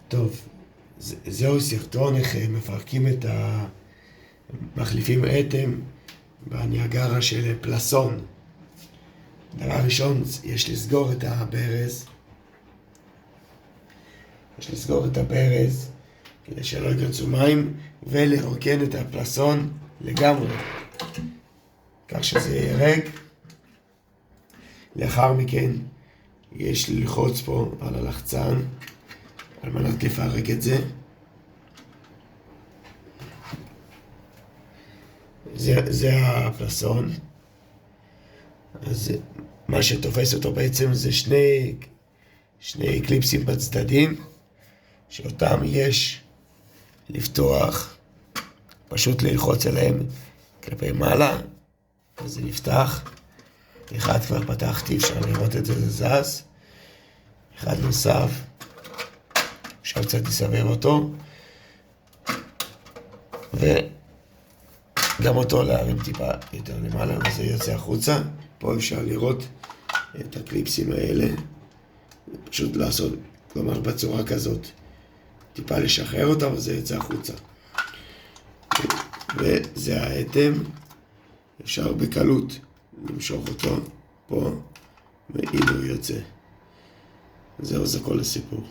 טוב, זהו סרטון איך מפרקים מחליפים אטם בניאגרה של פלסון. דבר ראשון, יש לסגור את הברז. כדי שלא ייכנסו מים, ולרוקן את הפלסון לגמרי, כך שזה יהיה ריק. לאחר מכן יש ללחוץ פה על הלחצן על מנת לפרק את זה. זה הפלסון. אז מה שתופס אותו בעצם זה שני קליפסים בצדדים, שאותם יש לפתוח, פשוט ללחוץ עליהם כלפי מעלה, אז זה נפתח. אחד כבר פתחתי, אפשר לראות את זה, זה זז. אחד נוסף, עכשיו קצת לסבב אותו, וגם אותו להרים טיפה יותר למעלה, וזה יוצא החוצה. פה אפשר לראות את הקליפסים האלה, פשוט לעשות, כלומר בצורה כזאת, טיפה לשחרר אותם, וזה יוצא החוצה. וזה האטם, אפשר בקלות למשוך אותו פה, והנה הוא יוצא. זהו, זה כל הסיפור.